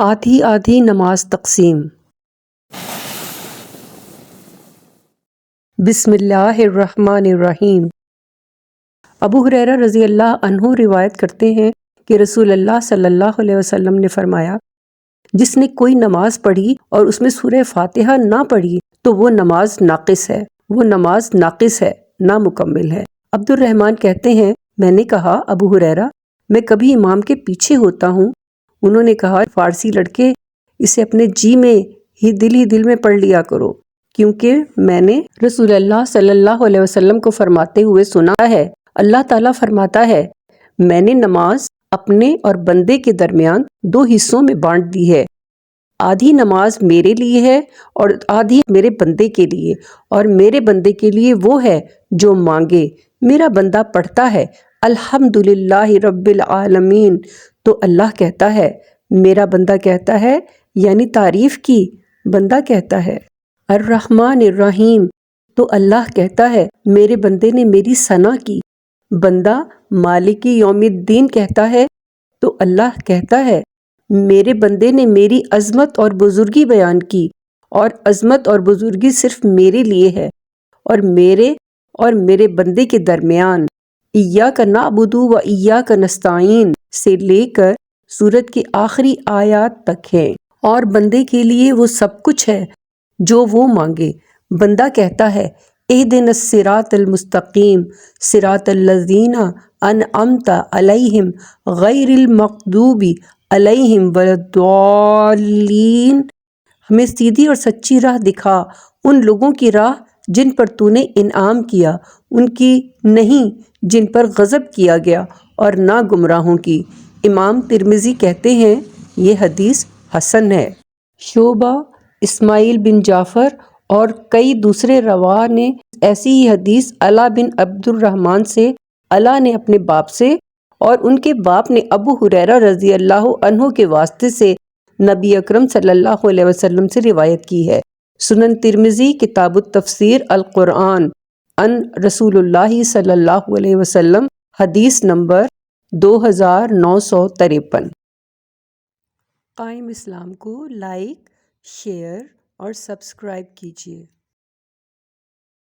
آدھی آدھی نماز تقسیم۔ بسم اللہ الرحمن الرحیم۔ ابو ہریرہ رضی اللہ عنہ روایت کرتے ہیں کہ رسول اللہ صلی اللہ علیہ وسلم نے فرمایا، جس نے کوئی نماز پڑھی اور اس میں سورہ فاتحہ نہ پڑھی تو وہ نماز ناقص ہے، نامکمل ہے۔ عبد الرحمن کہتے ہیں، میں نے کہا ابو ہریرہ، میں کبھی امام کے پیچھے ہوتا ہوں؟ انہوں نے کہا، فارسی لڑکے، اسے اپنے جی میں ہی دل میں پڑھ لیا کرو، کیونکہ میں نے رسول اللہ صلی اللہ علیہ وسلم کو فرماتے ہوئے سنا ہے، اللہ تعالیٰ فرماتا ہے، میں نے نماز اپنے اور بندے کے درمیان 2 حصوں میں بانٹ دی ہے، آدھی نماز میرے لیے ہے اور آدھی میرے بندے کے لیے، اور میرے بندے کے لیے وہ ہے جو مانگے۔ میرا بندہ پڑھتا ہے الحمدللہ رب العالمین تو اللہ کہتا ہے، میرا بندہ کہتا ہے، یعنی تعریف کی بندہ کہتا ہے۔ الرحمن الرحیم تو اللہ کہتا ہے، میرے بندے نے میری ثنا کی۔ بندہ مالک یوم الدین کہتا ہے تو اللہ کہتا ہے، میرے بندے نے میری عظمت اور بزرگی بیان کی، اور عظمت اور بزرگی صرف میرے لیے ہے، اور میرے بندے کے درمیان ایاک نعبد و ایاک نستعین سے لے کر سورت کی آخری آیات تک ہے، اور بندے کے لیے وہ سب کچھ ہے جو وہ مانگے۔ بندہ کہتا ہے، اہدنا الصراط المستقیم صراط الذین انعمت علیہم غیر المغضوب علیہم ولا الضالین، ہمیں سیدھی اور سچی راہ دکھا، ان لوگوں کی راہ جن پر تو نے انعام کیا، ان کی نہیں جن پر غضب کیا گیا، اور نہ گمراہوں کی۔ امام ترمذی کہتے ہیں، یہ حدیث حسن ہے۔ شعبہ، اسماعیل بن جعفر اور کئی دوسرے رواة نے ایسی ہی حدیث علا بن عبد الرحمن سے، علا نے اپنے باپ سے، اور ان کے باپ نے ابو ہریرہ رضی اللہ عنہ کے واسطے سے نبی اکرم صلی اللہ علیہ وسلم سے روایت کی ہے۔ سنن ترمذی کتاب التفسیر القرآن عن رسول اللہ صلی اللہ علیہ وسلم، حدیث نمبر 2953۔ قائم اسلام کو لائک، شیئر اور سبسکرائب کیجیے۔